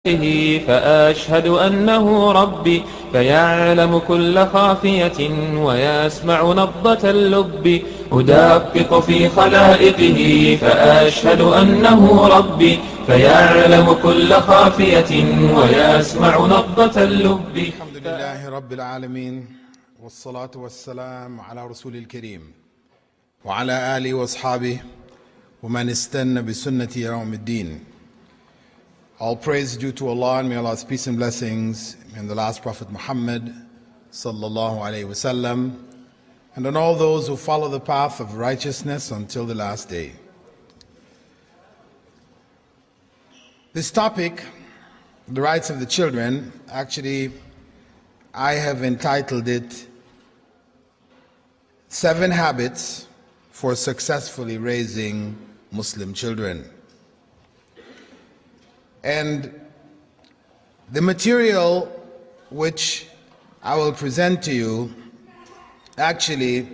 فأشهد أنه ربي فيعلم كل خافية ويسمع نبضة اللب أدقق في خلائقه فأشهد أنه ربي فيعلم كل خافية ويسمع نبضة اللب. الحمد لله رب العالمين والصلاة والسلام على رسول الكريم وعلى آله وأصحابه ومن استنى بسنة يوم الدين. All praise due to Allah, and may Allah's peace and blessings be on the last Prophet Muhammad sallallahu alaihi wasallam, and on all those who follow the path of righteousness until the last day. This topic, the rights of the children, actually I have entitled it 7 Habits for Successfully Raising Muslim Children. And the material which I will present to you actually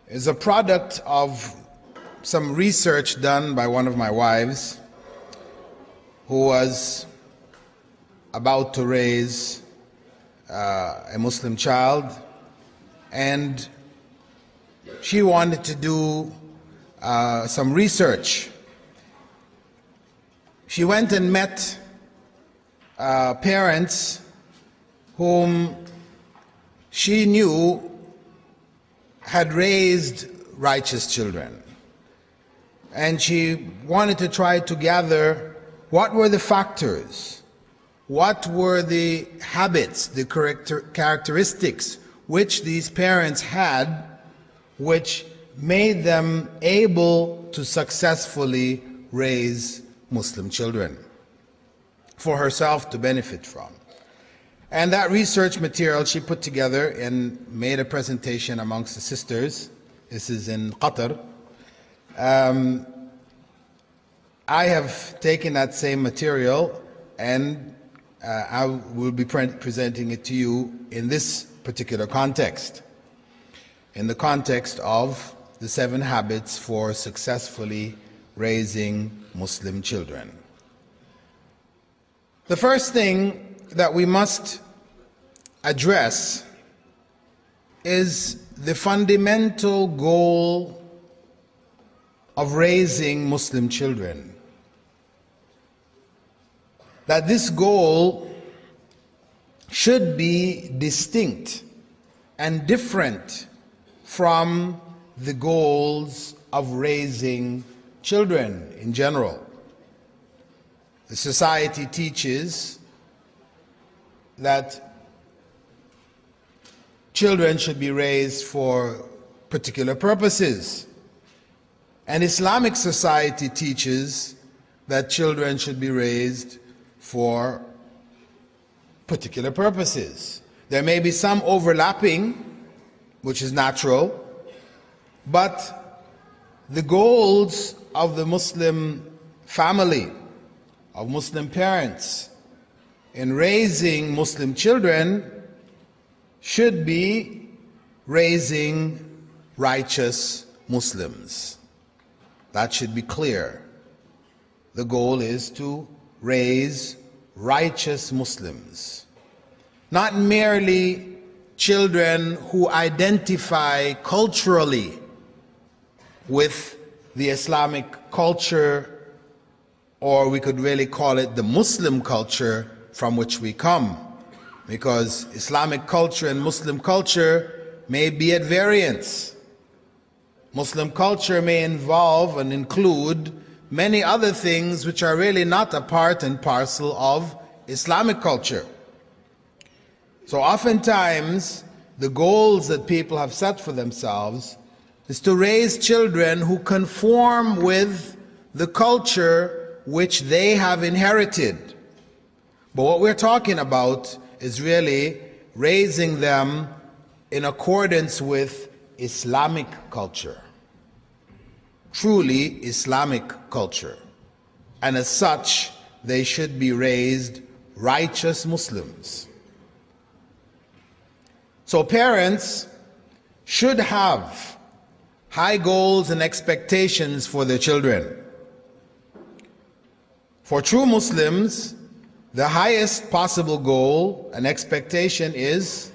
is a product of some research done by one of my wives who was about to raise a Muslim child, and she wanted to do some research. She went and met parents whom she knew had raised righteous children. And she wanted to try to gather what were the factors, what were the habits, the characteristics which these parents had, which made them able to successfully raise Muslim children for herself to benefit from. And that research material she put together and made a presentation amongst the sisters. This is in Qatar. I have taken that same material and I will be presenting it to you in this particular context, in the context of the 7 habits for successfully raising Muslim children. The first thing that we must address is the fundamental goal of raising Muslim children. That this goal should be distinct and different from the goals of raising children in general. The society teaches that children should be raised for particular purposes, and Islamic society teaches that children should be raised for particular purposes. There may be some overlapping, which is natural, but the goals of the Muslim family, of Muslim parents, in raising Muslim children should be raising righteous Muslims. That should be clear. The goal is to raise righteous Muslims, not merely children who identify culturally with the Islamic culture, or we could really call it the Muslim culture from which we come, because Islamic culture and Muslim culture may be at variance. Muslim culture may involve and include many other things which are really not a part and parcel of Islamic culture. So oftentimes the goals that people have set for themselves is to raise children who conform with the culture which they have inherited. But what we're talking about is really raising them in accordance with Islamic culture, truly Islamic culture. And as such, they should be raised righteous Muslims. So parents should have high goals and expectations for their children. For true Muslims, the highest possible goal and expectation is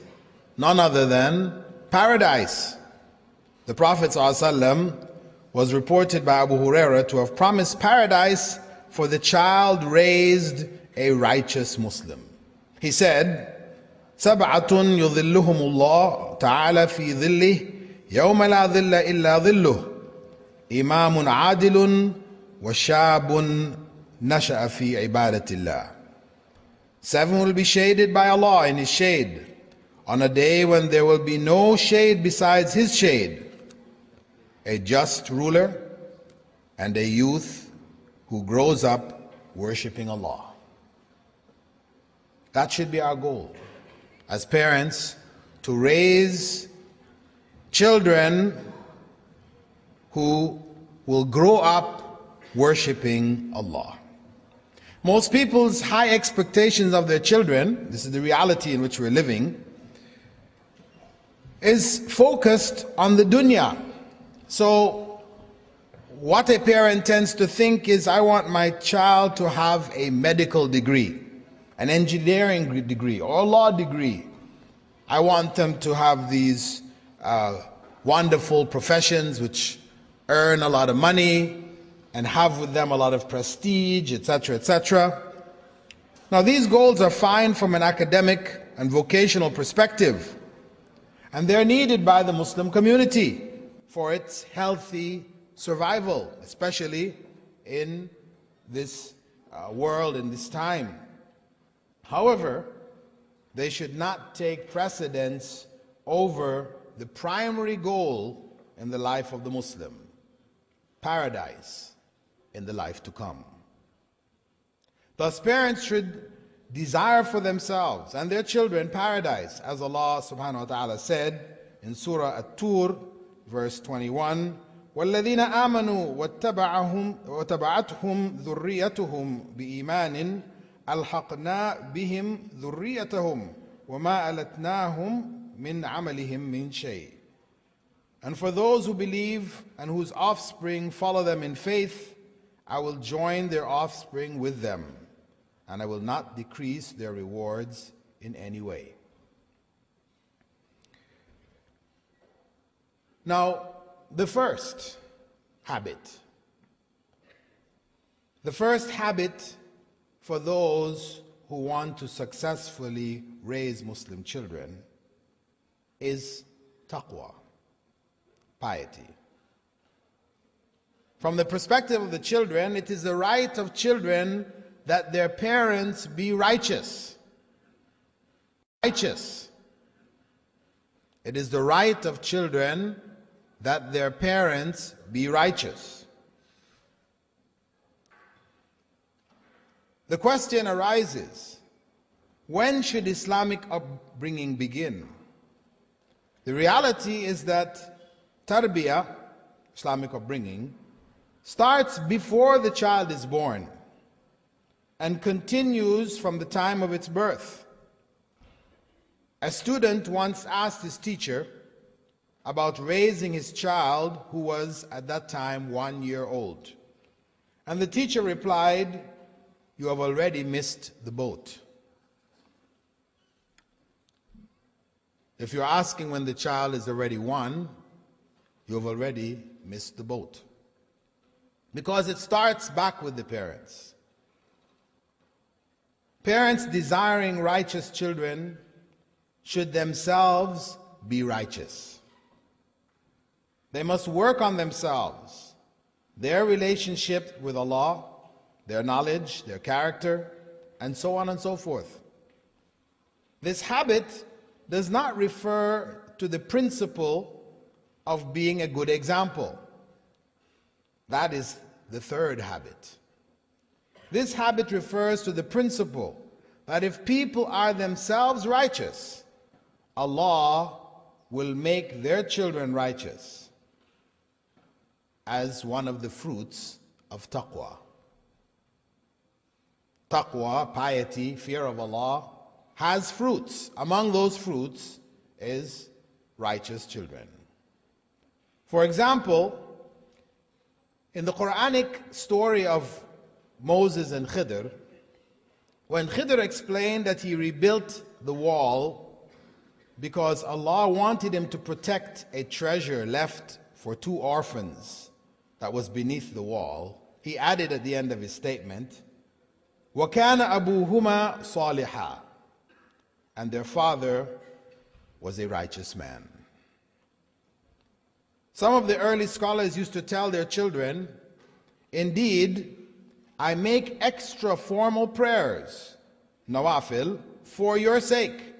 none other than paradise. The Prophet ﷺ was reported by Abu Huraira to have promised paradise for the child raised a righteous Muslim. He said, سبعة يظلهم الله تعالى في ظله يوم لا ظل إلا ظله إمام عادل وشاب نشأ في عبادة الله. 7 will be shaded by Allah in His shade on a day when there will be no shade besides His shade. A just ruler and a youth who grows up worshipping Allah. That should be our goal as parents, to raise children who will grow up worshipping Allah. Most people's high expectations of their children, this is the reality in which we're living, is focused on the dunya. So what a parent tends to think is, I want my child to have a medical degree, an engineering degree, or a law degree. I want them to have these wonderful professions which earn a lot of money and have with them a lot of prestige, etc., etc. Now, these goals are fine from an academic and vocational perspective, and they're needed by the Muslim community for its healthy survival, especially in this world, in this time. However, they should not take precedence over the primary goal in the life of the Muslim: paradise in the life to come. Thus, parents should desire for themselves and their children paradise, as Allah subhanahu wa ta'ala said in Surah At-Tur, verse 21, وَالَّذِينَ آمَنُوا وَاتَّبَعَتْهُمْ ذُرِّيَّتُهُمْ بِإِيمَانٍ أَلْحَقْنَا بِهِمْ ذُرِّيَّتَهُمْ وَمَا أَلَتْنَاهُمْ مِنْ عَمَلِهِمْ مِنْ شَيْءٍ. And for those who believe and whose offspring follow them in faith, I will join their offspring with them, and I will not decrease their rewards in any way. Now, the first habit for those who want to successfully raise Muslim children is taqwa, piety. From the perspective of the children, it is the right of children that their parents be righteous. Righteous. It is the right of children that their parents be righteous. The question arises, when should Islamic upbringing begin? The reality is that tarbiyah, Islamic upbringing, starts before the child is born and continues from the time of its birth. A student once asked his teacher about raising his child who was at that time 1 year old. And the teacher replied, "You have already missed the boat." If you're asking when the child is already 1, you have already missed the boat. Because it starts back with the parents. Parents desiring righteous children should themselves be righteous. They must work on themselves, their relationship with Allah, their knowledge, their character, and so on and so forth. This habit does not refer to the principle of being a good example. That is the third habit. This habit refers to the principle that if people are themselves righteous, Allah will make their children righteous as one of the fruits of taqwa. Taqwa, piety, fear of Allah, has fruits. Among those fruits is righteous children. For example, in the Quranic story of Moses and Khidr, when Khidr explained that he rebuilt the wall because Allah wanted him to protect a treasure left for 2 orphans that was beneath the wall, he added at the end of his statement, وَكَانَ أَبُوهُمَا صَالِحًا, and their father was a righteous man. Some of the early scholars used to tell their children, indeed, I make extra formal prayers, nawafil, for your sake.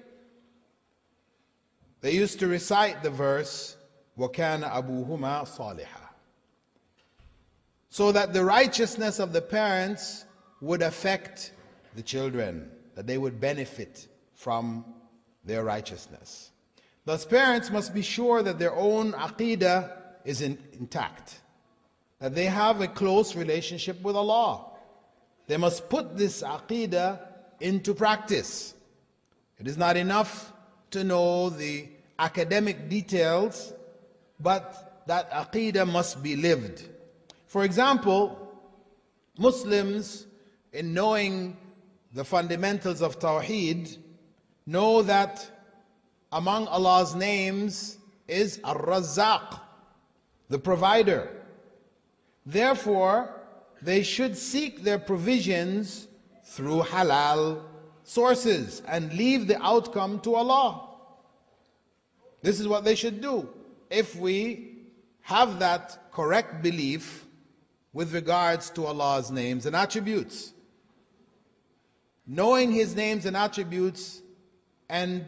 They used to recite the verse, وَكَانَ أَبُوهُمَا صَالِحًا, so that the righteousness of the parents would affect the children, that they would benefit from their righteousness. Thus, parents must be sure that their own aqidah is intact, that they have a close relationship with Allah. They must put this aqidah into practice. It is not enough to know the academic details, but that aqidah must be lived. For example, Muslims, in knowing the fundamentals of Tawheed, know that among Allah's names is Ar-Razzaq, the provider. Therefore, they should seek their provisions through halal sources and leave the outcome to Allah. This is what they should do. If we have that correct belief with regards to Allah's names and attributes, knowing His names and attributes and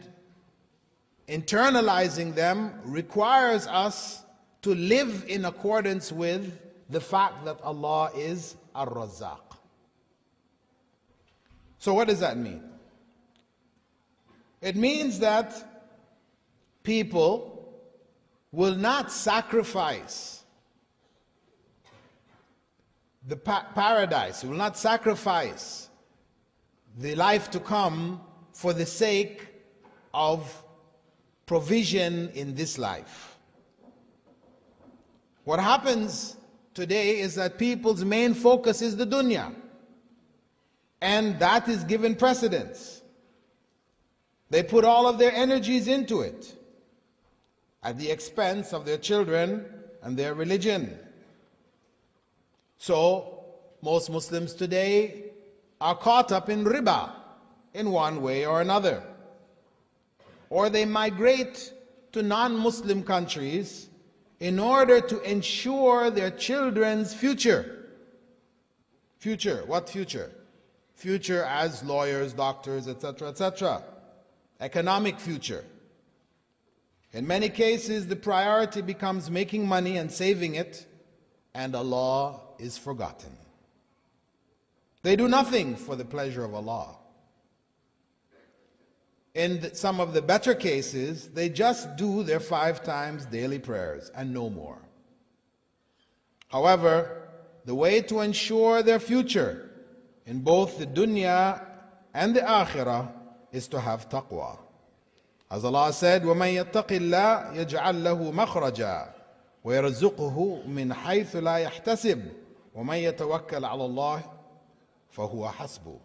internalizing them requires us to live in accordance with the fact that Allah is Ar-Razzaq. So what does that mean? It means that people will not sacrifice the paradise, will not sacrifice the life to come for the sake of provision in this life. What happens today is that people's main focus is the dunya, and that is given precedence. They put all of their energies into it at the expense of their children and their religion. So most Muslims today are caught up in riba in one way or another, or they migrate to non-Muslim countries in order to ensure their children's future. Future, what future? Future as lawyers, doctors, etc., etc. Economic future. In many cases, the priority becomes making money and saving it, and Allah is forgotten. They do nothing for the pleasure of Allah. In some of the better cases, they just do their 5 times daily prayers and no more. However, the way to ensure their future in both the dunya and the akhirah is to have taqwa. As Allah said, وَمَن يَتَّقِ اللَّهَ يَجْعَلْ لَهُ مَخْرَجًا وَيَرْزُقْهُ مِنْ حَيْثُ لَا يَحْتَسِبُ وَمَن يَتَوَكَّلْ عَلَى اللَّهِ فَهُوَ حَسْبُهُ.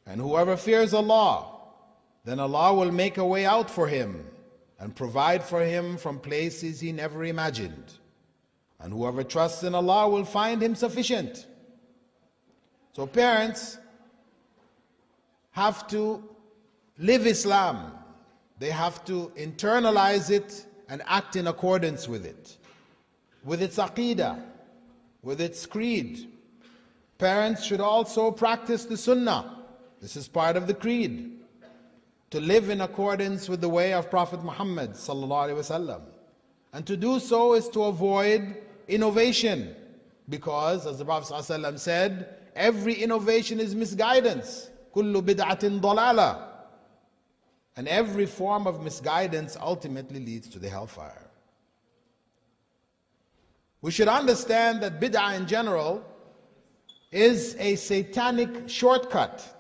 And whoever fears Allah, then Allah will make a way out for him and provide for him from places he never imagined. And whoever trusts in Allah will find him sufficient. So parents have to live Islam. They have to internalize it and act in accordance with it, with its aqidah, with its creed. Parents should also practice the sunnah. This is part of the creed, to live in accordance with the way of Prophet Muhammad sallallahu alaihi wasallam. And to do so is to avoid innovation, because as the Prophet sallallahu alaihi wasallam said, every innovation is misguidance. Kullu bid'atin dalala. And every form of misguidance ultimately leads to the hellfire. We should understand that bid'ah in general is a satanic shortcut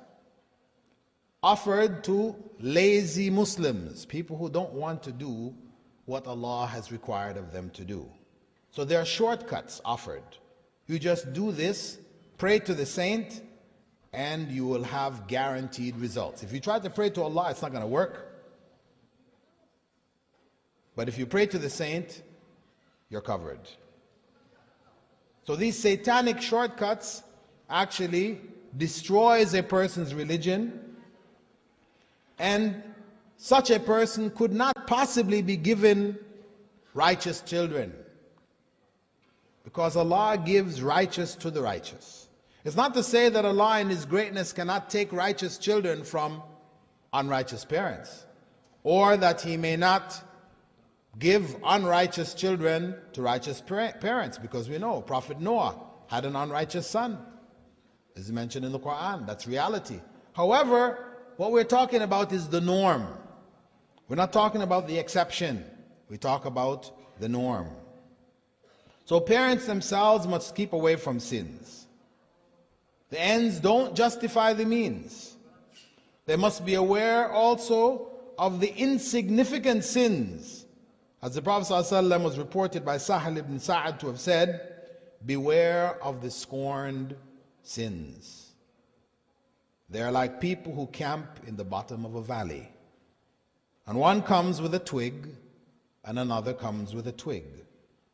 offered to lazy Muslims, people who don't want to do what Allah has required of them to do. So there are shortcuts offered. You just do this, pray to the saint, and you will have guaranteed results. If you try to pray to Allah, it's not going to work. But if you pray to the saint, you're covered. So these satanic shortcuts actually destroys a person's religion, and such a person could not possibly be given righteous children, because Allah gives righteous to the righteous. It's not to say that Allah in His greatness cannot take righteous children from unrighteous parents, or that He may not give unrighteous children to righteous parents, because we know Prophet Noah had an unrighteous son, as mentioned in the Quran. That's reality. However, what we're talking about is the norm. We're not talking about the exception. We talk about the norm. So parents themselves must keep away from sins. The ends don't justify the means. They must be aware also of the insignificant sins. As the Prophet ﷺ was reported by Sahal ibn Sa'ad to have said, beware of the scorned sins. They are like people who camp in the bottom of a valley, and one comes with a twig and another comes with a twig,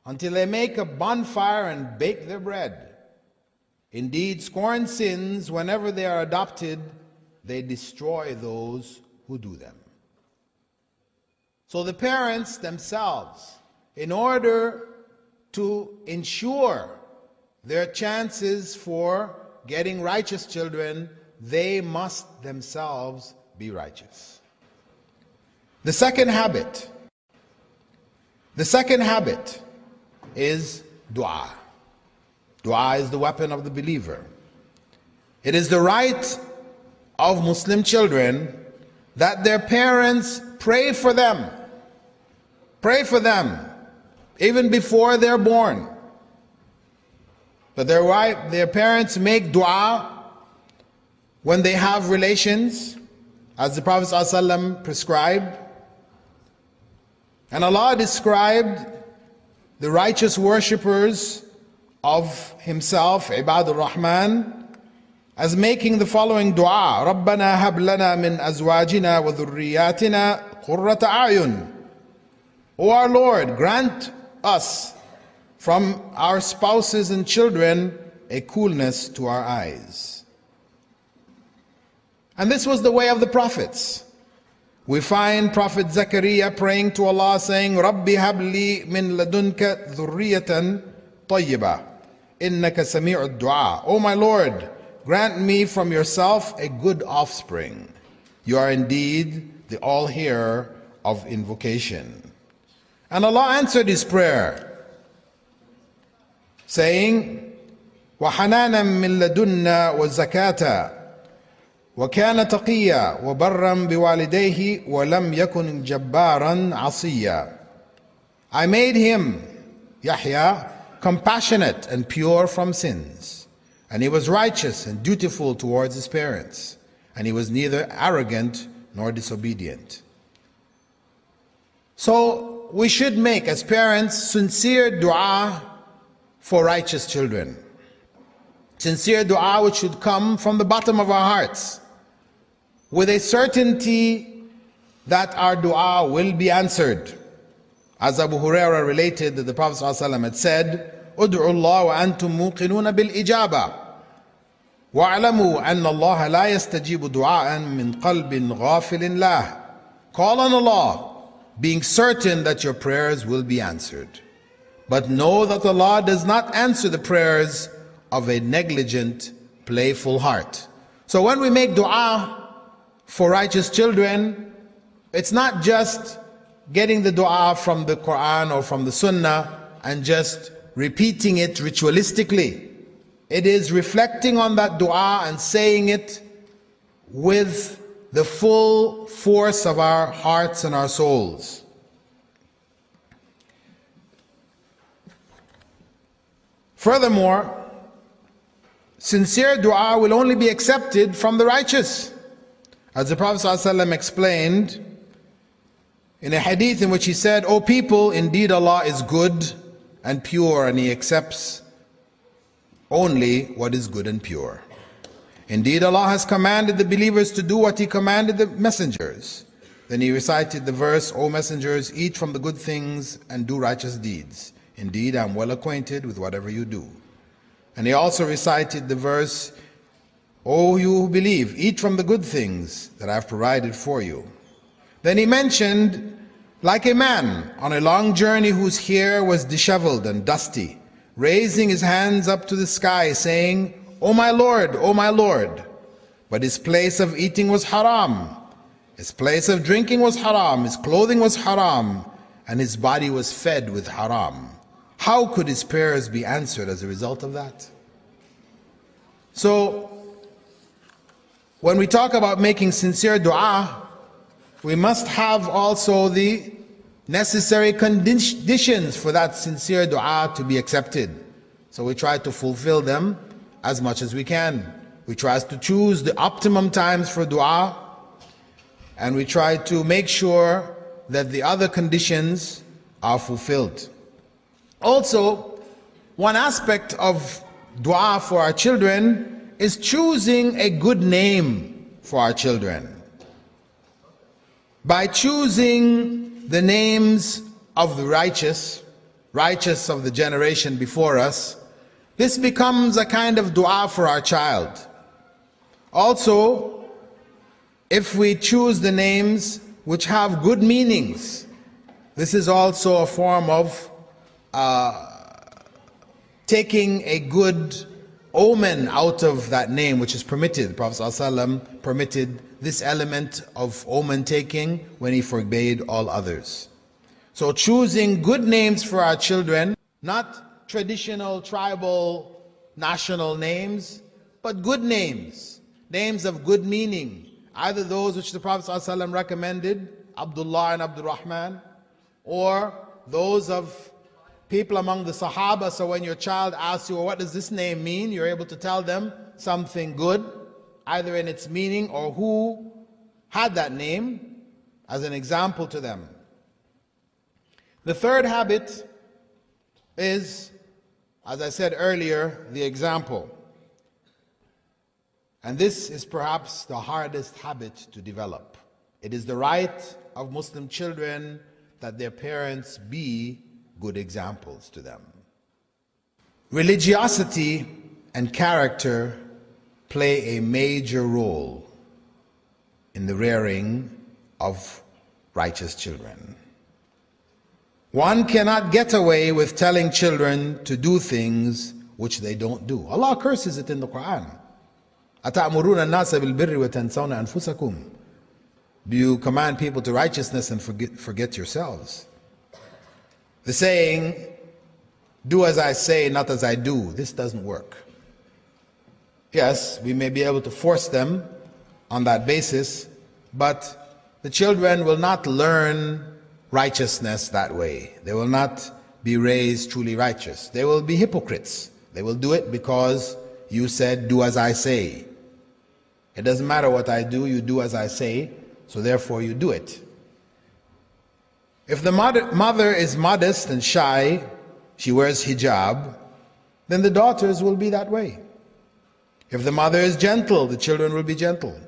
until they make a bonfire and bake their bread. Indeed, scorned sins, whenever they are adopted, they destroy those who do them. So the parents themselves, in order to ensure their chances for getting righteous children, they must themselves be righteous. The second habit is dua. Dua is the weapon of the believer. It is the right of Muslim children that their parents pray for them. Pray for them even before they're born. That their parents make dua when they have relations, as the Prophet ﷺ prescribed. And Allah described the righteous worshippers of Himself, Ibadur Rahman, as making the following dua: Rabbana hab lana min azwajina wa dhurriyatina qurrata a'yun. O our Lord, grant us from our spouses and children a coolness to our eyes. And this was the way of the prophets. We find Prophet Zakaria praying to Allah saying, Rabbi habli min ladunka dhurriyatan tayyiba, innaka sami'ud du'a. O my Lord, grant me from yourself a good offspring. You are indeed the all-hearer of invocation. And Allah answered his prayer, saying, وَحَنَانًا مِّن لَدُنَّا وَزَكَاةً وَكَانَ تَقِيًّا وَبَرًّا بِوَالِدَيْهِ وَلَمْ يَكُنْ جَبَّارًا عَصِيًّا. I made him, Yahya, compassionate and pure from sins, and he was righteous and dutiful towards his parents, and he was neither arrogant nor disobedient. So we should make, as parents, sincere dua for righteous children. Sincere dua which should come from the bottom of our hearts, with a certainty that our dua will be answered. As Abu Hurairah related that the Prophet ﷺ had said, Ud'u Allah wa antum muqinuna bil ijaba, wa'alamu anna Allah la yastajibu du'aan min qalbin ghafilin lah. Call on Allah, being certain that your prayers will be answered. But know that Allah does not answer the prayers of a negligent, playful heart. So when we make dua for righteous children, it's not just getting the dua from the Quran or from the Sunnah and just repeating it ritualistically. It is reflecting on that dua and saying it with the full force of our hearts and our souls. Furthermore, sincere dua will only be accepted from the righteous. As the Prophet ﷺ explained in a hadith in which he said, O people, indeed Allah is good and pure, and He accepts only what is good and pure. Indeed, Allah has commanded the believers to do what He commanded the messengers. Then He recited the verse, O messengers, eat from the good things and do righteous deeds. Indeed, I am well acquainted with whatever you do. And He also recited the verse, O you who believe, eat from the good things that I have provided for you. Then He mentioned, like a man on a long journey whose hair was disheveled and dusty, raising his hands up to the sky, saying, O my Lord, O my Lord. But his place of eating was haram, his place of drinking was haram, his clothing was haram, and his body was fed with haram. How could his prayers be answered as a result of that? So, when we talk about making sincere dua, we must have also the necessary conditions for that sincere dua to be accepted. So we try to fulfill them as much as we can. We try to choose the optimum times for dua, and we try to make sure that the other conditions are fulfilled. Also, one aspect of dua for our children is choosing a good name for our children. By choosing the names of the righteous of the generation before us, this becomes a kind of dua for our child. Also, if we choose the names which have good meanings, this is also a form of taking a good omen out of that name, which is permitted. The Prophet ﷺ permitted this element of omen taking when he forbade all others. So choosing good names for our children, not traditional, tribal, national names, but good names, names of good meaning, either those which the Prophet ﷺ recommended, Abdullah and Abdul Rahman, or those of people among the Sahaba. So when your child asks you, well, what does this name mean? You're able to tell them something good, either in its meaning or who had that name, as an example to them. The third habit is, as I said earlier, the example. And this is perhaps the hardest habit to develop. It is the right of Muslim children that their parents be good examples to them. Religiosity and character play a major role in the rearing of righteous children. One cannot get away with telling children to do things which they don't do. Allah curses it in the Quran. أَتَأْمُرُونَ النَّاسَ بِالْبِرِّ وَتَنْسَوْنَ أَنفُسَكُمْ. Do you command people to righteousness and forget yourselves? The saying, do as I say, not as I do, this doesn't work. Yes, we may be able to force them on that basis, but the children will not learn righteousness that way. They will not be raised truly righteous. They will be hypocrites. They will do it because you said, do as I say. It doesn't matter what I do, you do as I say, so therefore you do it. If the mother is modest and shy, she wears hijab, then the daughters will be that way. If the mother is gentle, the children will be gentle.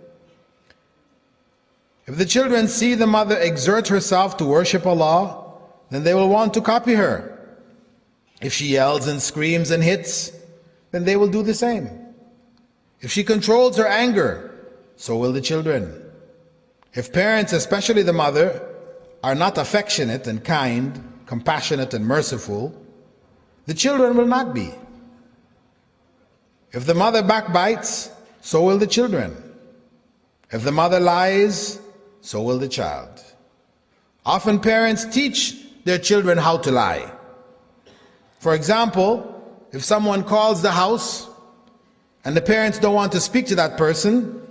If the children see the mother exert herself to worship Allah, then they will want to copy her. If she yells and screams and hits, then they will do the same. If she controls her anger, so will the children. If parents, especially the mother, are not affectionate and kind, compassionate and merciful, the children will not be. If the mother backbites, so will the children. If the mother lies, so will the child. Often parents teach their children how to lie. For example, if someone calls the house and the parents don't want to speak to that person,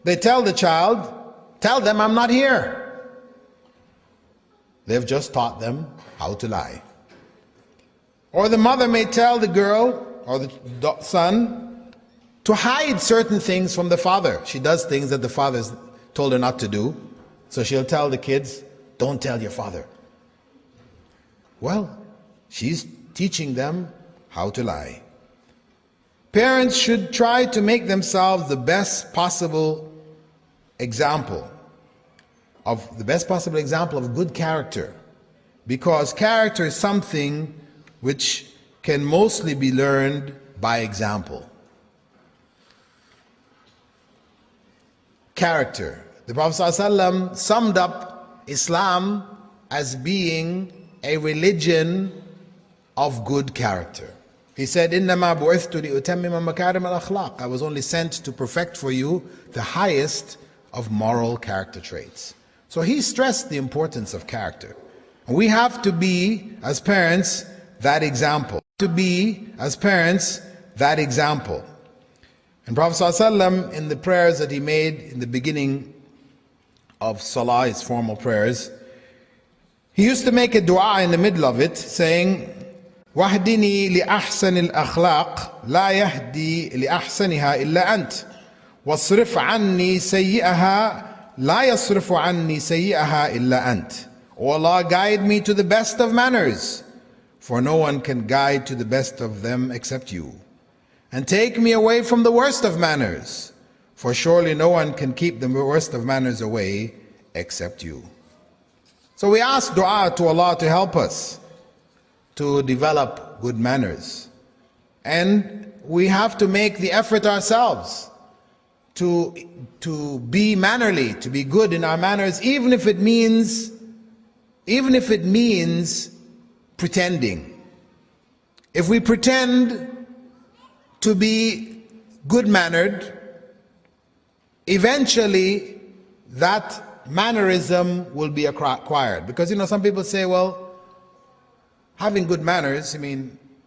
they tell the child, tell them I'm not here. They've just taught them how to lie. Or the mother may tell the girl or the son to hide certain things from the father. She does things that the father's told her not to do. So she'll tell the kids, don't tell your father. Well, she's teaching them how to lie. Parents should try to make themselves the best possible example of good character, because character is something which can mostly be learned by example. Character. The Prophet ﷺ summed up Islam as being a religion of good character. He said, إِنَّمَا بُعِثْتُ لِأُتَمِّمَ مَكَارِمَ الْأَخْلَاقِ. I was only sent to perfect for you the highest of moral character traits. So he stressed the importance of character. And we have to be, as parents, that example. To be, as parents, that example. And Prophet ﷺ, in the prayers that he made in the beginning of Salah, his formal prayers, he used to make a dua in the middle of it, saying, وَاهْدِنِي لِأَحْسَنِ الْأَخْلَاقِ لَا يَهْدِي لِأَحْسَنِهَا إِلَّا أَنْتَ وَاصْرِفْ عَنِّي سَيِّئَهَا لَا يَصْرِفُ عَنِّي سَيِّئَهَا إِلَّا أَنْتَ. O Allah, guide me to the best of manners, for no one can guide to the best of them except you. And take me away from the worst of manners, for surely no one can keep the worst of manners away except you. So we ask dua to Allah to help us to develop good manners. And we have to make the effort ourselves to be mannerly, to be good in our manners, even if it means pretending. If we pretend to be good-mannered, eventually that mannerism will be acquired. Because some people say, well, having good manners,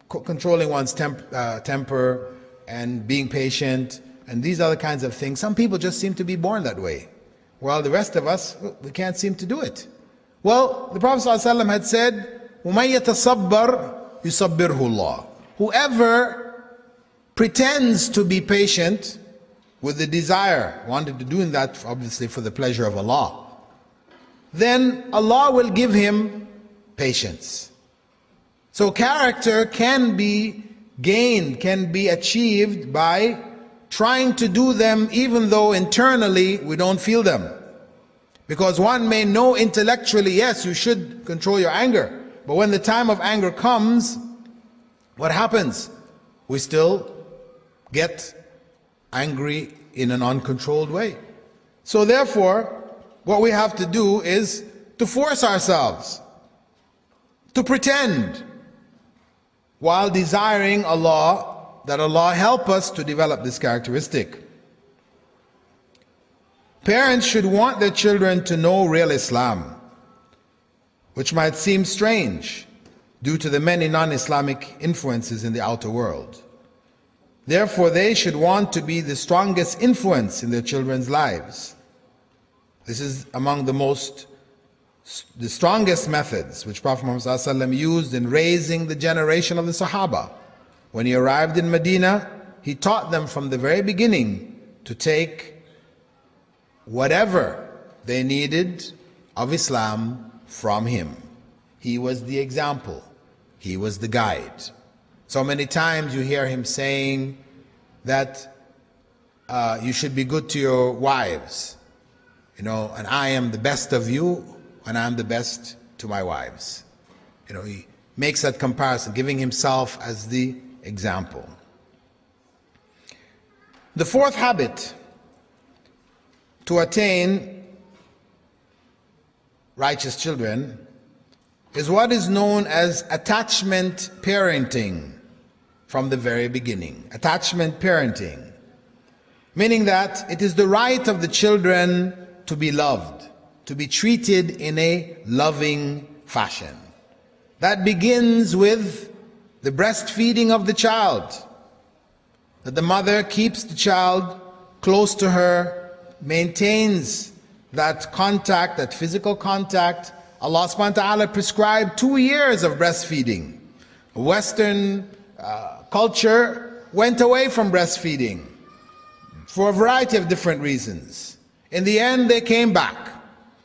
controlling one's temper and being patient and these other kinds of things, some people just seem to be born that way. While the rest of us, we can't seem to do it. Well, the Prophet ﷺ had said, وَمَن يَتَصَبَّرْ يُصَبِّرْهُ اللَّهُ. Whoever pretends to be patient with the desire, wanted to do that obviously for the pleasure of Allah, then Allah will give him patience. So character can be gained, can be achieved by trying to do them even though internally we don't feel them. Because one may know intellectually, yes, you should control your anger, but when the time of anger comes, what happens? We still get angry in an uncontrolled way. So therefore, what we have to do is to force ourselves to pretend while desiring that Allah help us to develop this characteristic. Parents should want their children to know real Islam, which might seem strange due to the many non-Islamic influences in the outer world. Therefore, they should want to be the strongest influence in their children's lives. This is among the strongest methods which Prophet Muhammad ﷺ used in raising the generation of the Sahaba. When he arrived in Medina, he taught them from the very beginning to take whatever they needed of Islam from him. He was the example. He was the guide. So many times you hear him saying that you should be good to your wives, and I am the best of you, and I am the best to my wives. He makes that comparison, giving himself as the example. The fourth habit to attain righteous children is what is known as attachment parenting from the very beginning. Attachment parenting, meaning that it is the right of the children to be loved, to be treated in a loving fashion. That begins with the breastfeeding of the child, that the mother keeps the child close to her, maintains that contact, that physical contact. Allah subhanahu wa ta'ala prescribed 2 years of breastfeeding. Western culture went away from breastfeeding for a variety of different reasons. In the end, they came back,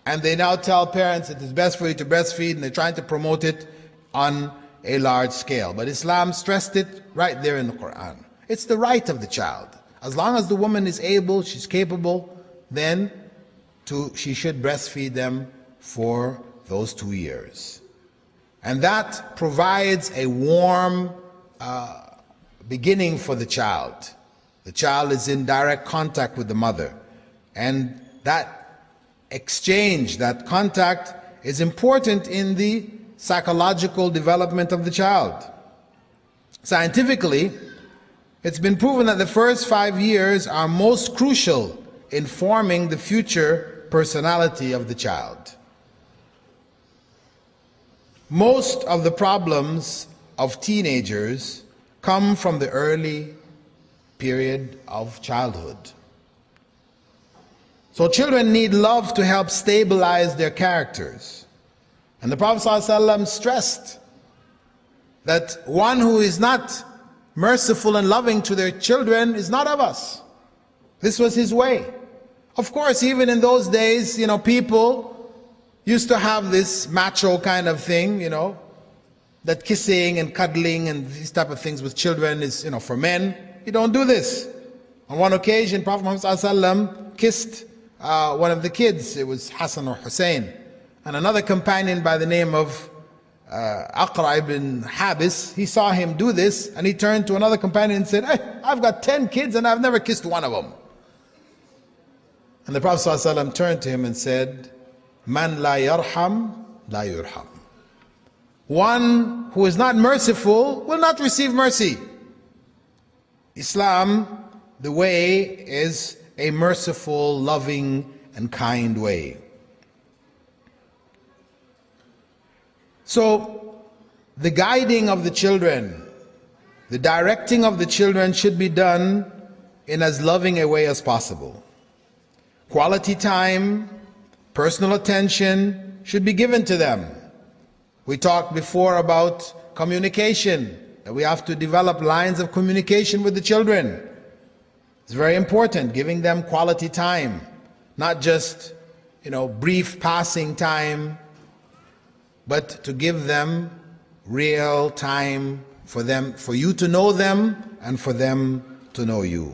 and they now tell parents it is best for you to breastfeed, and they're trying to promote it on a large scale. But Islam stressed it right there in the Quran. It's the right of the child. As long as the woman is able, she's capable, then she should breastfeed them for those 2 years. And that provides a warm beginning for the child. The child is in direct contact with the mother. And that exchange, that contact, is important in the psychological development of the child. Scientifically, it's been proven that the first 5 years are most crucial in forming the future personality of the child. Most of the problems of teenagers come from the early period of childhood. So children need love to help stabilize their characters. And the Prophet ﷺ stressed that one who is not merciful and loving to their children is not of us. This was his way. Of course, even in those days, people used to have this macho kind of thing, that kissing and cuddling and these type of things with children is, for men. You don't do this. On one occasion, Prophet Muhammad ﷺ kissed one of the kids. It was Hassan or Hussein. And another companion by the name of Aqra ibn Habis, he saw him do this, and he turned to another companion and said, "Hey, I've got 10 kids and I've never kissed one of them." And the Prophet ﷺ turned to him and said, "Man la yarham, la yurham." One who is not merciful will not receive mercy. Islam, the way, is a merciful, loving, and kind way. So, the guiding of the children, the directing of the children should be done in as loving a way as possible. Quality time, personal attention should be given to them. We talked before about communication, that we have to develop lines of communication with the children. It's very important, giving them quality time, not just, brief passing time, but to give them real time for you to know them and for them to know you.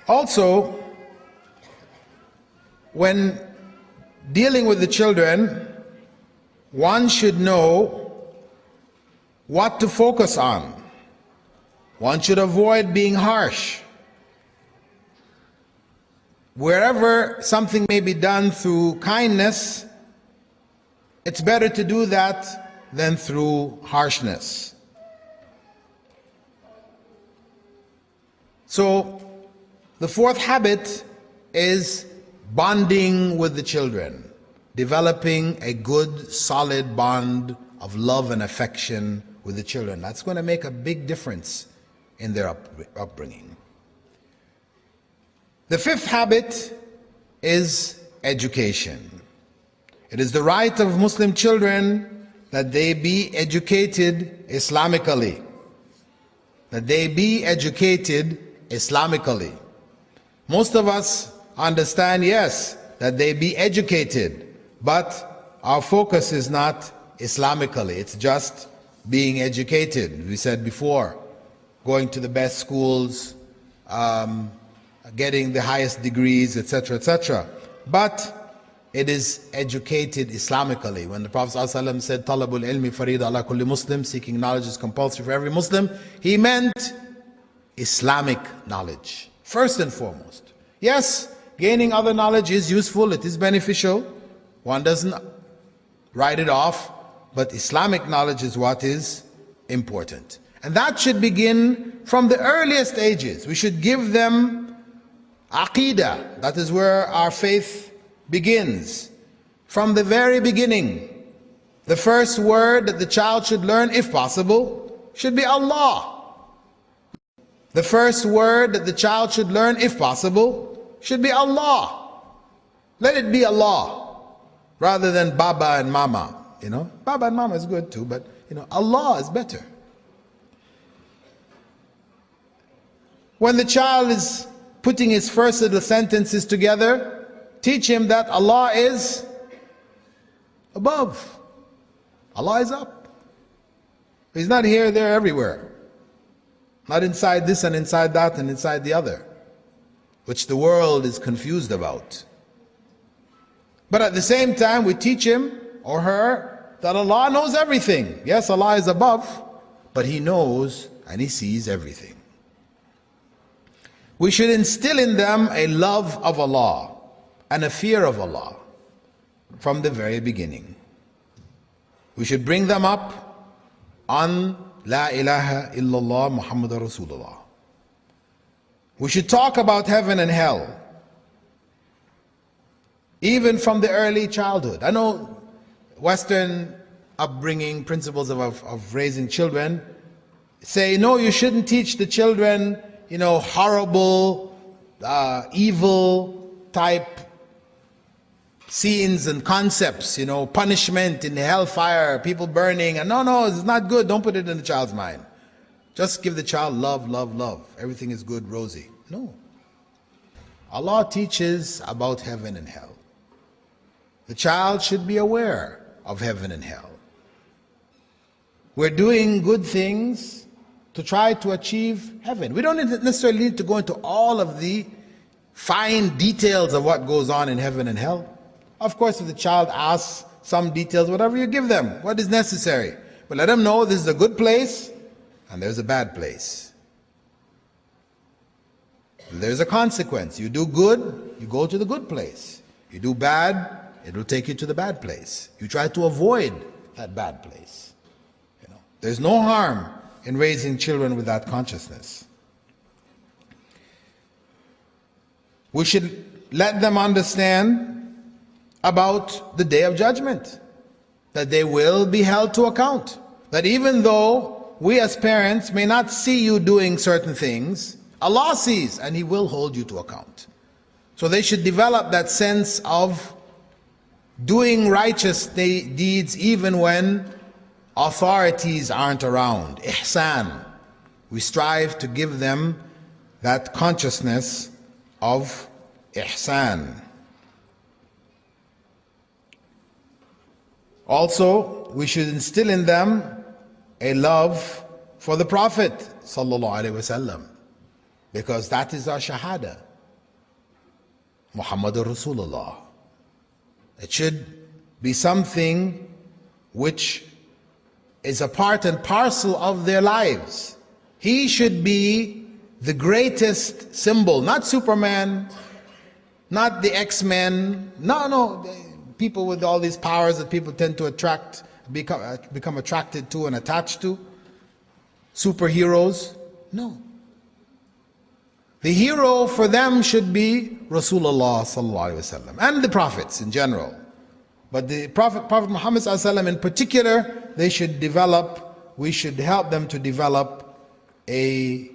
Also, when dealing with the children, one should know what to focus on. One should avoid being harsh. Wherever something may be done through kindness, it's better to do that than through harshness. So, the fourth habit is bonding with the children, developing a good, solid bond of love and affection with the children. That's going to make a big difference in their upbringing. The fifth habit is education. It is the right of Muslim children that they be educated Islamically. That they be educated Islamically. Most of us understand, yes, that they be educated, but our focus is not Islamically. It's just being educated. We said before, going to the best schools, getting the highest degrees, etc., etc. But it is educated Islamically. When the Prophet ﷺ said, "Talabul ilmi farida ala kulli Muslim," seeking knowledge is compulsory for every Muslim, he meant Islamic knowledge, first and foremost. Yes, gaining other knowledge is useful, it is beneficial. One doesn't write it off, but Islamic knowledge is what is important. And that should begin from the earliest ages. We should give them Aqidah. That is where our faith begins. From the very beginning, the first word that the child should learn, if possible, should be Allah. The first word that the child should learn, if possible, should be Allah. Let it be Allah, rather than Baba and Mama. Baba and Mama is good too, but Allah is better. When the child is putting his first little sentences together, teach him that Allah is above. Allah is up. He's not here, there, everywhere. Not inside this and inside that and inside the other, which the world is confused about. But at the same time, we teach him or her that Allah knows everything. Yes, Allah is above, but He knows and He sees everything. We should instill in them a love of Allah and a fear of Allah from the very beginning. We should bring them up on La ilaha illallah Muhammadur Rasulullah. We should talk about heaven and hell, even from the early childhood. I know Western upbringing, principles of raising children say, no, you shouldn't teach the children, horrible, evil type scenes and concepts, punishment in the hellfire, people burning, and no, it's not good. Don't put it in the child's mind. Just give the child love, love, love. Everything is good, rosy. No. Allah teaches about heaven and hell. The child should be aware of heaven and hell. We're doing good things to try to achieve heaven. We don't necessarily need to go into all of the fine details of what goes on in heaven and hell. Of course, if the child asks some details, whatever, you give them what is necessary. But let them know this is a good place and there's a bad place. There's a consequence. You do good, you go to the good place. You do bad, it will take you to the bad place. You try to avoid that bad place. There's no harm in raising children with that consciousness. We should let them understand about the day of judgment, that they will be held to account, that even though we as parents may not see you doing certain things, Allah sees and He will hold you to account. So they should develop that sense of doing righteous deeds even when authorities aren't around. Ihsan. We strive to give them that consciousness of ihsan. Also, we should instill in them a love for the Prophet sallallahu alaihi wasallam, because that is our shahada. Muhammadur Rasulullah. It should be something which is a part and parcel of their lives. He should be the greatest symbol, not Superman, not the X-Men, no, people with all these powers that people tend to become attracted to and attached to, superheroes. No. The hero for them should be Rasulullah sallallahu alaihi wasallam and the prophets in general. But the Prophet Muhammad sallallahu alaihi wasallam in particular, we should help them to develop a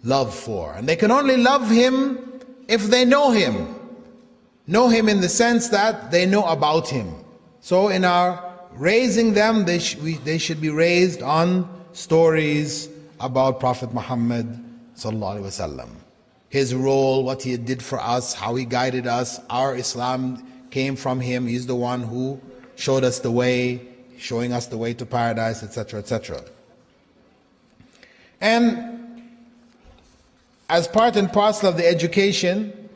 love for. And they can only love Him if they know Him. Know Him in the sense that they know about Him. So in our raising them, they should be raised on stories about Prophet Muhammad sallallahu alaihi wasallam. His role, what He did for us, how He guided us. Our Islam came from Him. He's the one who showed us the way, showing us the way to paradise, etc., etc. And as part and parcel of the education,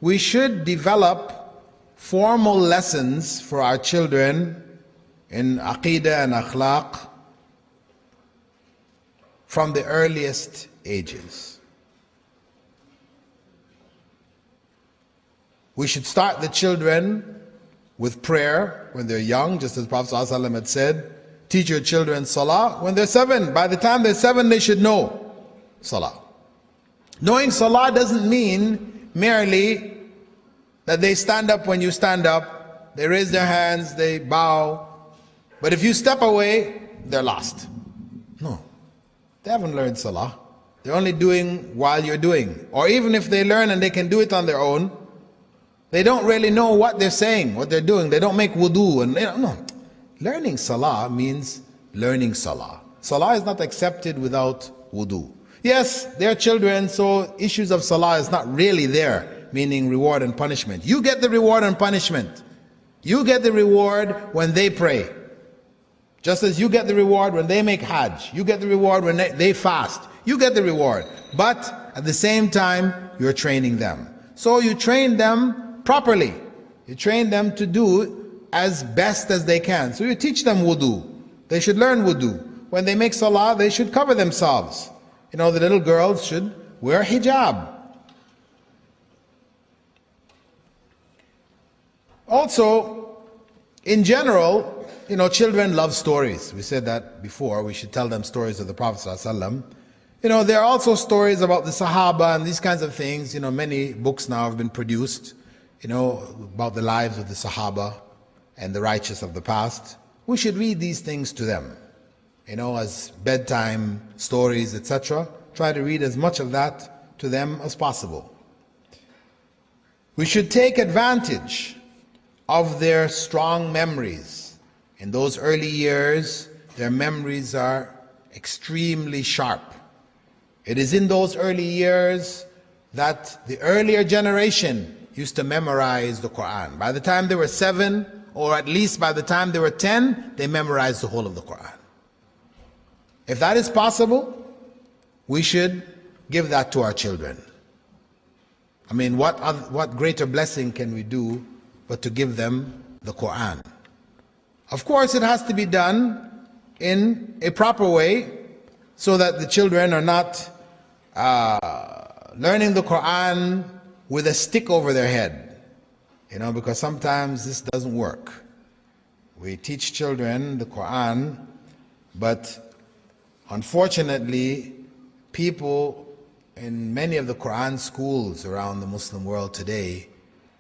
we should develop formal lessons for our children in aqidah and akhlaq from the earliest ages. We should start the children with prayer when they're young, just as Prophet ﷺ had said, teach your children salah when they're 7. By the time they're 7, they should know salah. Knowing salah doesn't mean merely that they stand up when you stand up, they raise their hands, they bow, but if you step away, they're lost. No, they haven't learned salah. They're only doing while you're doing. Or even if they learn and they can do it on their own, they don't really know what they're saying, what they're doing. They don't make wudu. And no. Learning salah means learning salah. Salah is not accepted without wudu. Yes, they're children, so issues of salah is not really there, meaning reward and punishment. You get the reward and punishment. You get the reward when they pray. Just as you get the reward when they make hajj. You get the reward when they fast. you get the reward. But at the same time, you're training them. So you train them properly. You train them to do as best as they can. So you teach them wudu. They should learn wudu. When they make salah, they should cover themselves. You know, the little girls should wear hijab. Also, in general, you know, children love stories. We said that before. We should tell them stories of the Prophet ﷺ. You know, there are also stories about the Sahaba and these kinds of things. You know, many books now have been produced, you know, about the lives of the Sahaba and the righteous of the past. We should read these things to them, you know, as bedtime stories, etc. Try to read as much of that to them as possible. We should take advantage of their strong memories. In those early years, their memories are extremely sharp. It is in those early years that the earlier generation used to memorize the Quran. By the time they were 7, or at least by the time they were 10, they memorized the whole of the Quran. If that is possible, we should give that to our children. I mean, what greater blessing can we do but to give them the Quran? Of course, it has to be done in a proper way so that the children are not learning the Quran with a stick over their head, you know, because sometimes this doesn't work. We teach children the Quran, but unfortunately, people in many of the Quran schools around the Muslim world today,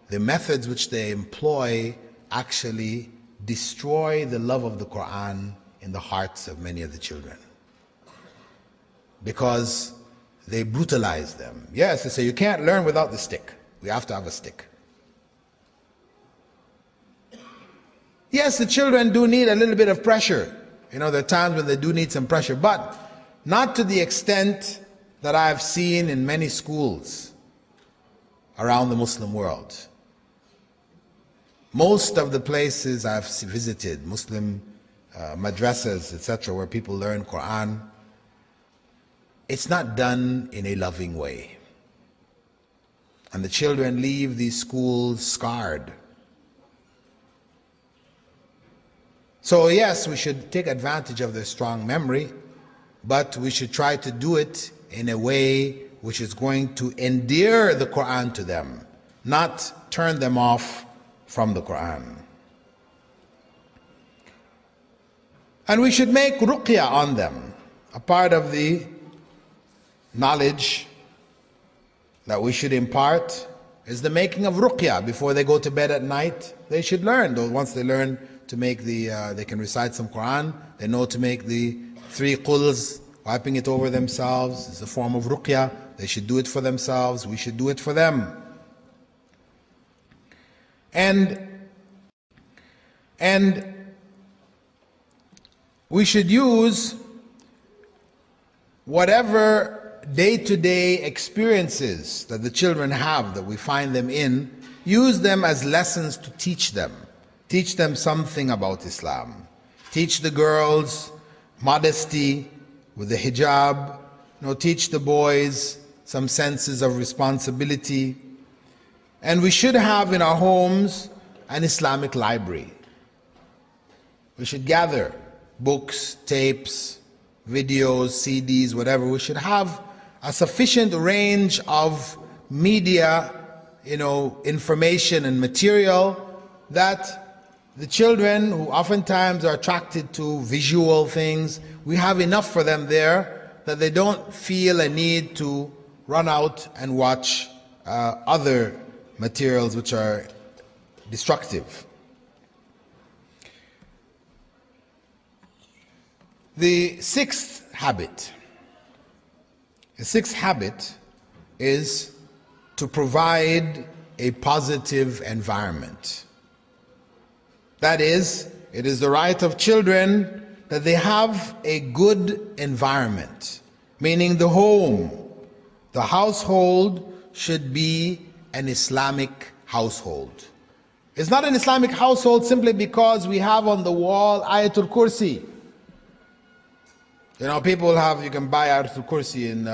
the methods which they employ actually destroy the love of the Quran in the hearts of many of the children, because they brutalize them. Yes, they say you can't learn without the stick. We have to have a stick. Yes, the children do need a little bit of pressure. You know, there are times when they do need some pressure, but not to the extent that I've seen in many schools around the Muslim world. Most of the places I've visited, Muslim madrasas, etc., where people learn Quran, it's not done in a loving way. And the children leave these schools scarred. So yes, we should take advantage of their strong memory, but we should try to do it in a way which is going to endear the Quran to them, not turn them off from the Quran. And we should make ruqya on them. A part of the knowledge that we should impart is the making of ruqya before they go to bed at night. They should learn, though once they learn to make they can recite some Quran, they know to make the 3 quls, wiping it over themselves is a form of ruqya. They should do it for themselves, we should do it for them. And we should use whatever day-to-day experiences that the children have, that we find them in, use them as lessons to teach them. Teach them something about Islam. Teach the girls modesty with the hijab. You know, teach the boys some senses of responsibility. And we should have in our homes an Islamic library. We should gather books, tapes, videos, CDs, whatever. We should have a sufficient range of media, you know, information and material that the children, who oftentimes are attracted to visual things, we have enough for them there that they don't feel a need to run out and watch other materials which are destructive. The sixth habit is to provide a positive environment. That is, it is the right of children that they have a good environment, meaning the home, the household should be an Islamic household. It's not an Islamic household simply because we have on the wall Ayatul Kursi. You know, people have, you can buy Ayatul Kursi in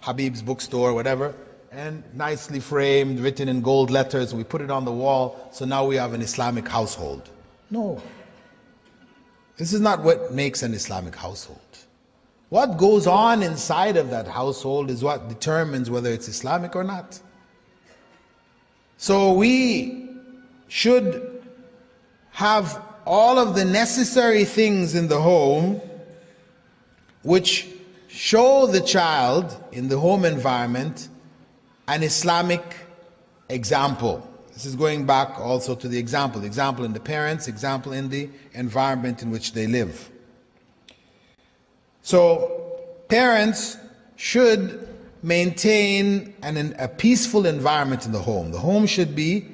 Habib's bookstore or whatever, and nicely framed, written in gold letters. We put it on the wall, so now we have an Islamic household. No. This is not what makes an Islamic household. What goes on inside of that household is what determines whether it's Islamic or not. So we should have all of the necessary things in the home which show the child in the home environment an Islamic example. This is going back also to the example in the parents, example in the environment in which they live. So parents should maintain a peaceful environment in the home. The home should be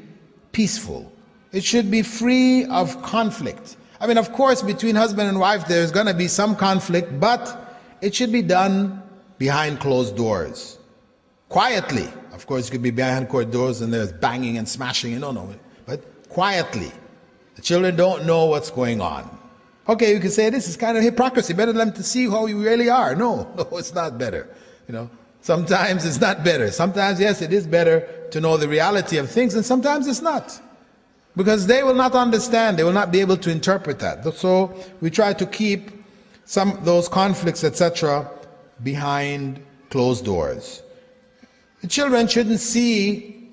peaceful. It should be free of conflict. I mean, of course, between husband and wife, there's going to be some conflict, but it should be done behind closed doors. Quietly. Of course, it could be behind closed doors and there's banging and smashing, you don't know, but quietly. The children don't know what's going on. Okay, you can say this is kind of hypocrisy. Better than them to see how you really are. No, it's not better. You know, sometimes it's not better. Sometimes, yes, it is better to know the reality of things, and sometimes it's not. Because they will not understand, they will not be able to interpret that. So we try to keep those conflicts, etc., behind closed doors. The children shouldn't see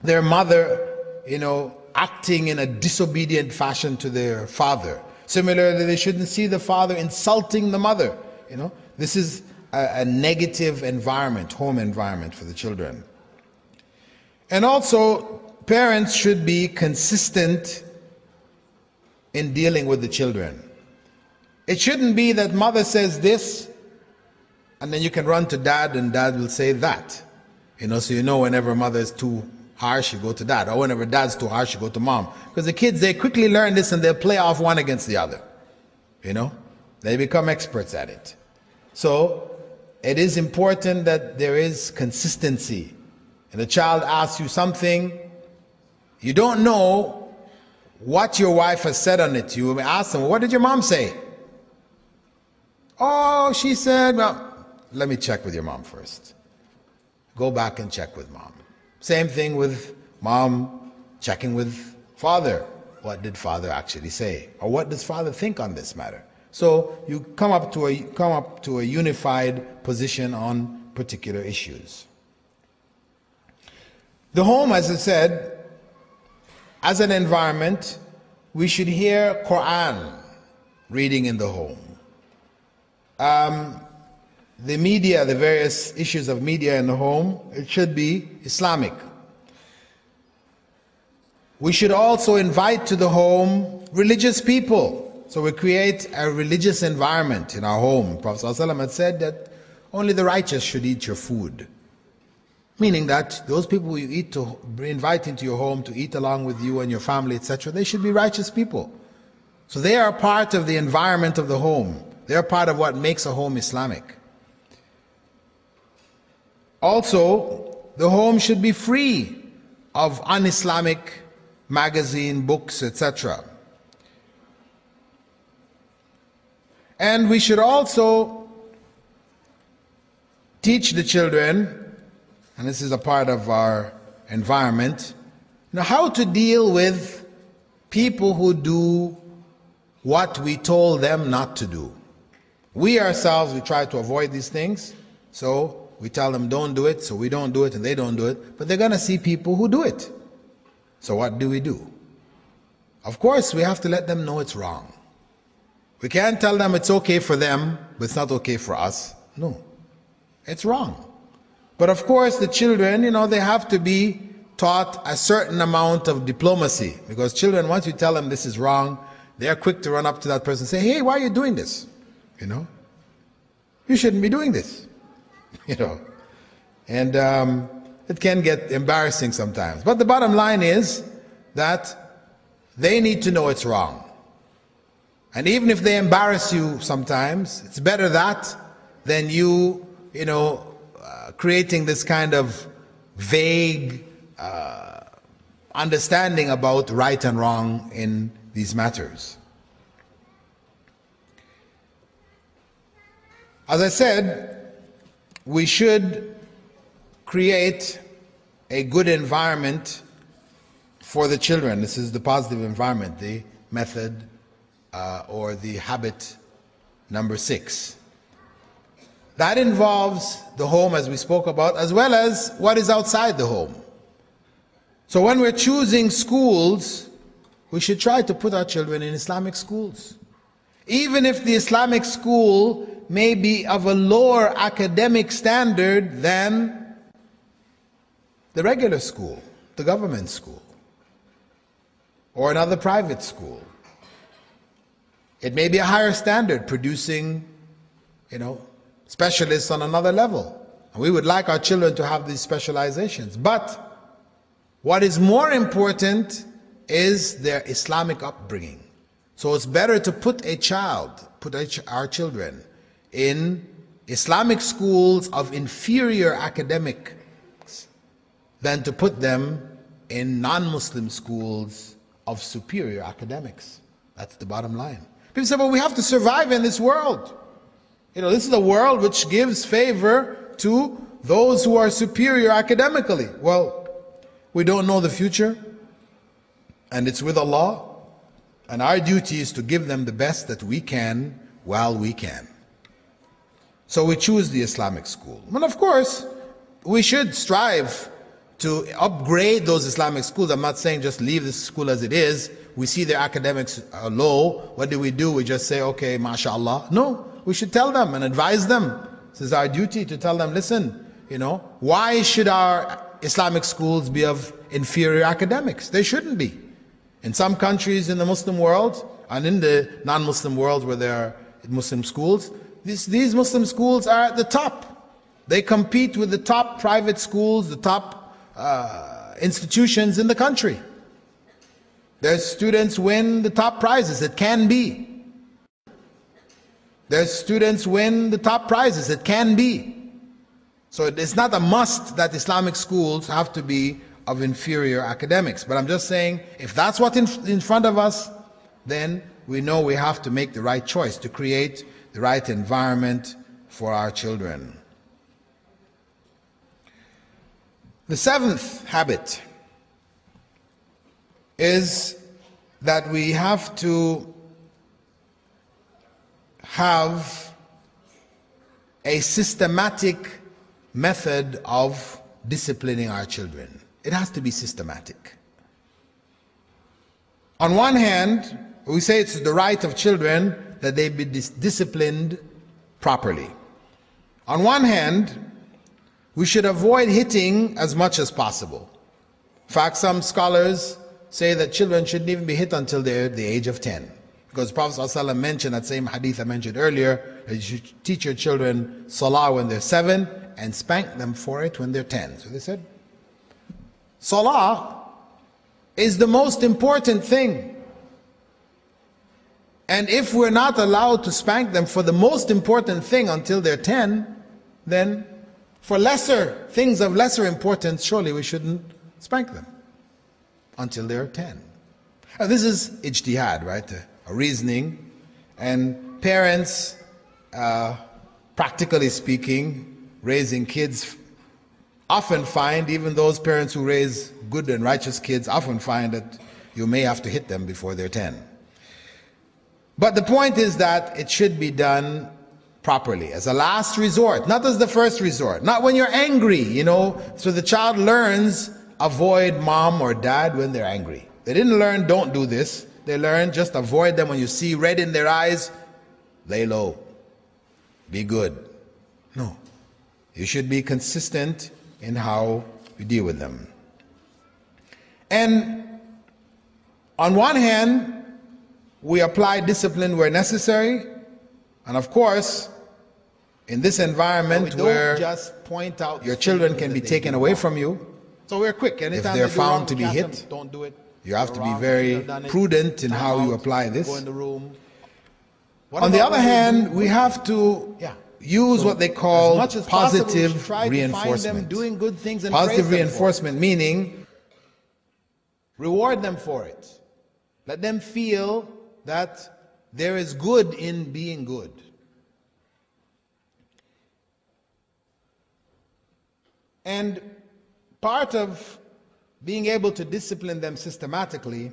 their mother, acting in a disobedient fashion to their father. Similarly, they shouldn't see the father insulting the mother. This is a negative environment, home environment for the children. And also, parents should be consistent in dealing with the children. It shouldn't be that mother says this, and then you can run to dad, and dad will say that. So whenever mother is too harsh, you go to dad. Or whenever dad's too harsh, you go to mom. Because the kids, they quickly learn this and they'll play off one against the other. They become experts at it. So it is important that there is consistency. And the child asks you something, you don't know what your wife has said on it. You ask them, what did your mom say? Oh, she said, well, let me check with your mom first. Go back and check with mom. Same thing with mom checking with father. What did father actually say? Or what does father think on this matter? So you come up to a unified position on particular issues. The home, as I said, as an environment, we should hear Quran reading in the home. The media, the various issues of media in the home, it should be Islamic. We should also invite to the home religious people. So we create a religious environment in our home. Prophet ﷺ had said that only the righteous should eat your food. Meaning that those people who you invite into your home to eat along with you and your family, etc., they should be righteous people. So they are part of the environment of the home. They are part of what makes a home Islamic. Also, the home should be free of un-Islamic magazine, books, etc. And we should also teach the children, and this is a part of our environment, how to deal with people who do what we told them not to do. We ourselves, we try to avoid these things, so we tell them don't do it, so we don't do it and they don't do it, but they're going to see people who do it. So what do we do? Of course, we have to let them know it's wrong. We can't tell them it's okay for them, but it's not okay for us. No, it's wrong. But of course, the children, they have to be taught a certain amount of diplomacy, because children, once you tell them this is wrong, they're quick to run up to that person and say, hey, why are you doing this? You shouldn't be doing this. And it can get embarrassing sometimes. But the bottom line is that they need to know it's wrong. And even if they embarrass you sometimes, it's better that than you creating this kind of vague understanding about right and wrong in these matters. As I said, we should create a good environment for the children. This is the positive environment, the method or the habit number 6. That involves the home, as we spoke about, as well as what is outside the home. So when we're choosing schools, we should try to put our children in Islamic schools. Even if the Islamic school may be of a lower academic standard than the regular school, the government school, or another private school. It may be a higher standard, producing, specialists on another level. And we would like our children to have these specializations. But what is more important is their Islamic upbringing. So it's better to put our children in Islamic schools of inferior academics than to put them in non-Muslim schools of superior academics. That's the bottom line. People say, well, we have to survive in this world. This is a world which gives favor to those who are superior academically. Well, we don't know the future, and it's with Allah, and our duty is to give them the best that we can while we can. So we choose the Islamic school. And of course, we should strive to upgrade those Islamic schools. I'm not saying just leave this school as it is. We see their academics are low. What do? We just say, okay, mashallah. No, we should tell them and advise them. This is our duty to tell them, listen, why should our Islamic schools be of inferior academics? They shouldn't be. In some countries in the Muslim world, and in the non-Muslim world where there are Muslim schools, these Muslim schools are at the top. They compete with the top private schools, the top institutions in the country. Their students win the top prizes. It can be. Their students win the top prizes. It can be. So it's not a must that Islamic schools have to be of inferior academics. But I'm just saying, if that's what's in front of us, then we know we have to make the right choice to create the right environment for our children. The 7th habit is that we have to have a systematic method of disciplining our children. It has to be systematic. On one hand, we say it's the right of children that they be disciplined properly. On one hand, we should avoid hitting as much as possible. In fact, some scholars say that children shouldn't even be hit until they're the age of 10. Because Prophet ﷺ mentioned, that same hadith I mentioned earlier, that you should teach your children salah when they're 7 and spank them for it when they're 10. So they said, salah is the most important thing. And if we're not allowed to spank them for the most important thing until they're 10, then for lesser things of lesser importance, surely we shouldn't spank them until they're 10. Now, this is ijtihad, right? A reasoning. And parents, practically speaking, raising kids often find, even those parents who raise good and righteous kids often find that you may have to hit them before they're 10. But the point is that it should be done properly, as a last resort, not as the first resort, not when you're angry, so the child learns avoid mom or dad when they're angry. They didn't learn don't do this. They learn just avoid them. When you see red in their eyes, lay low, be good. No, you should be consistent in how you deal with them. And on one hand, we apply discipline where necessary, and of course, in this environment where just point out your children can be taken away from you, so we're quick. If they're found to be hit, don't do it. You have to be very prudent in how you apply this. On the other hand, we have to use what they call positive reinforcement. Positive reinforcement meaning reward them for it. Let them feel that there is good in being good. And part of being able to discipline them systematically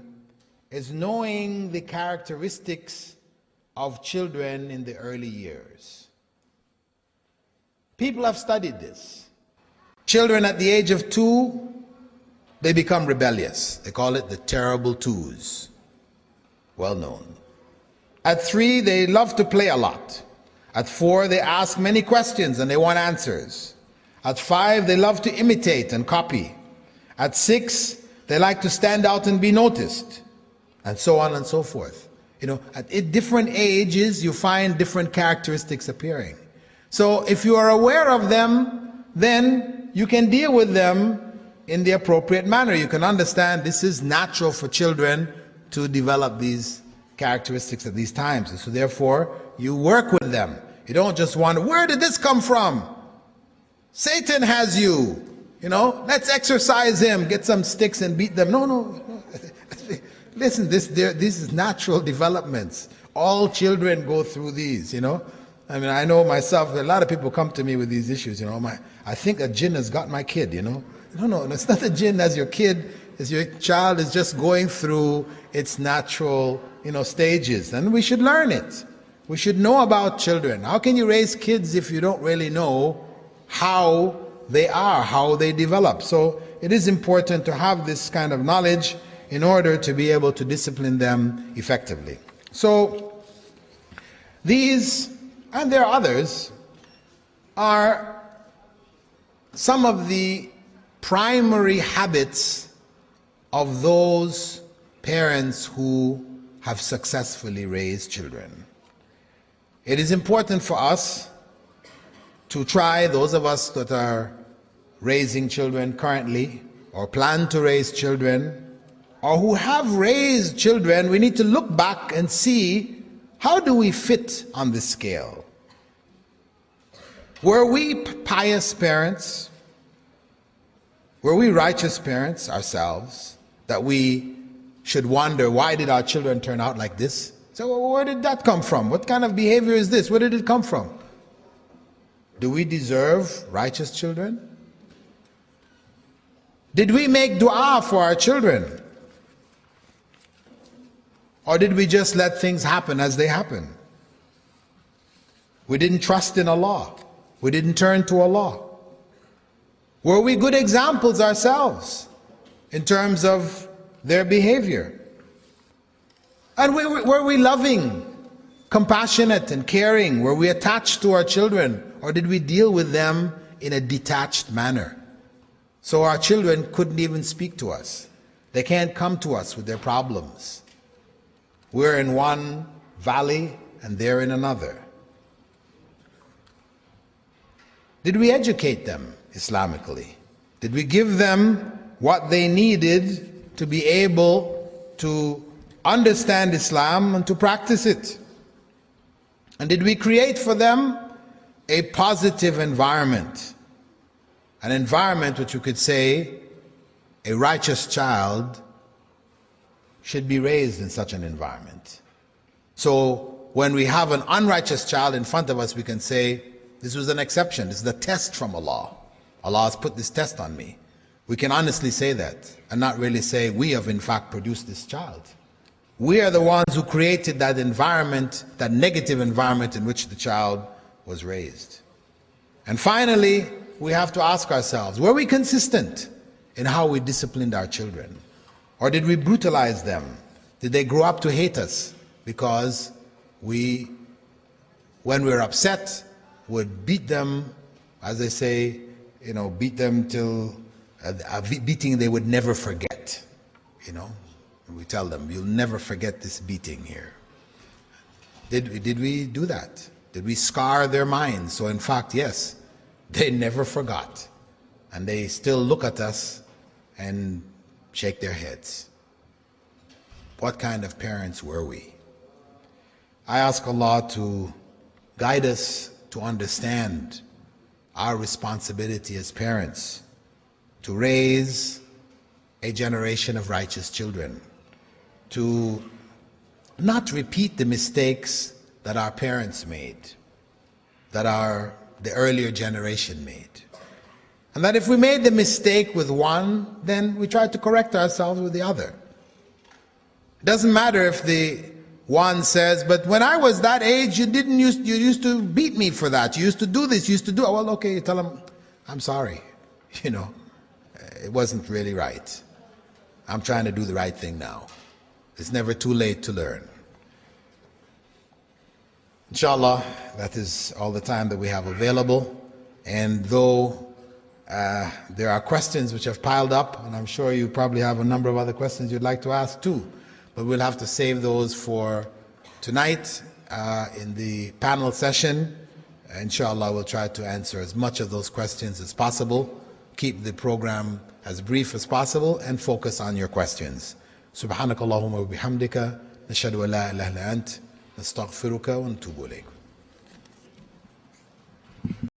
is knowing the characteristics of children in the early years. People have studied this. Children at the age of 2, they become rebellious. They call it the terrible twos. Well known. At 3, they love to play a lot. At 4, they ask many questions and they want answers. At 5, they love to imitate and copy. At 6, they like to stand out and be noticed, and so on and so forth. You know, at different ages, you find different characteristics appearing. So if you are aware of them, then you can deal with them in the appropriate manner. You can understand this is natural for children to develop these characteristics at these times. And so therefore, you work with them. You don't just wonder, where did this come from? Satan has you. You know, let's exercise him, get some sticks and beat them. No. Listen, this is natural developments. All children go through these, you know. I mean, I know myself, a lot of people come to me with these issues, you know. I think a jinn has got my kid, you know. No, it's not a jinn, that's your kid. It's your child is just going through its natural, you know, stages. And we should learn it. We should know about children. How can you raise kids if you don't really know how they are, how they develop? So it is important to have this kind of knowledge in order to be able to discipline them effectively. So these, and there are others, are some of the primary habits of those parents who have successfully raised children. It is important for us to try, those of us that are raising children currently or plan to raise children or who have raised children, we need to look back and see, how do we fit on this scale? Were we pious parents? Were we righteous parents ourselves, that we should wonder, why did our children turn out like this? So well, where did that come from? What kind of behavior is this? Where did it come from? Do we deserve righteous children? Did we make dua for our children? Or did we just let things happen as they happen? We didn't trust in Allah. We didn't turn to Allah. Were we good examples ourselves in terms of their behavior? And were we loving, compassionate, and caring? Were we attached to our children? Or did we deal with them in a detached manner? So our children couldn't even speak to us. They can't come to us with their problems. We're in one valley and they're in another. Did we educate them Islamically? Did we give them what they needed to be able to understand Islam and to practice it? And did we create for them a positive environment? An environment which you could say a righteous child should be raised in such an environment. So when we have an unrighteous child in front of us, we can say, this was an exception, this is a test from Allah. Allah has put this test on me. We can honestly say that and not really say we have in fact produced this child. We are the ones who created that environment, that negative environment in which the child was raised. And finally, we have to ask ourselves, were we consistent in how we disciplined our children? Or did we brutalize them? Did they grow up to hate us because we, when we were upset, would beat them, as they say, you know, beat them till a beating they would never forget, you know? And we tell them, you'll never forget this beating here. Did we do that? Did we scar their minds? So in fact, yes, they never forgot. And they still look at us and shake their heads. What kind of parents were we? I ask Allah to guide us to understand our responsibility as parents to raise a generation of righteous children, to not repeat the mistakes that our parents made, that the earlier generation made. And that if we made the mistake with one, then we try to correct ourselves with the other. It doesn't matter if the one says, but when I was that age, you used to beat me for that. You used to do this, you used to do it. Well, okay, you tell them, I'm sorry. You know, it wasn't really right. I'm trying to do the right thing now. It's never too late to learn. Inshallah, that is all the time that we have available. And though there are questions which have piled up, and I'm sure you probably have a number of other questions you'd like to ask too, but we'll have to save those for tonight in the panel session. Inshallah, we'll try to answer as much of those questions as possible, keep the program as brief as possible, and focus on your questions. سبحانك اللهم وبحمدك نشهد أن لا إله إلا أنت نستغفرك ونتوب إليك.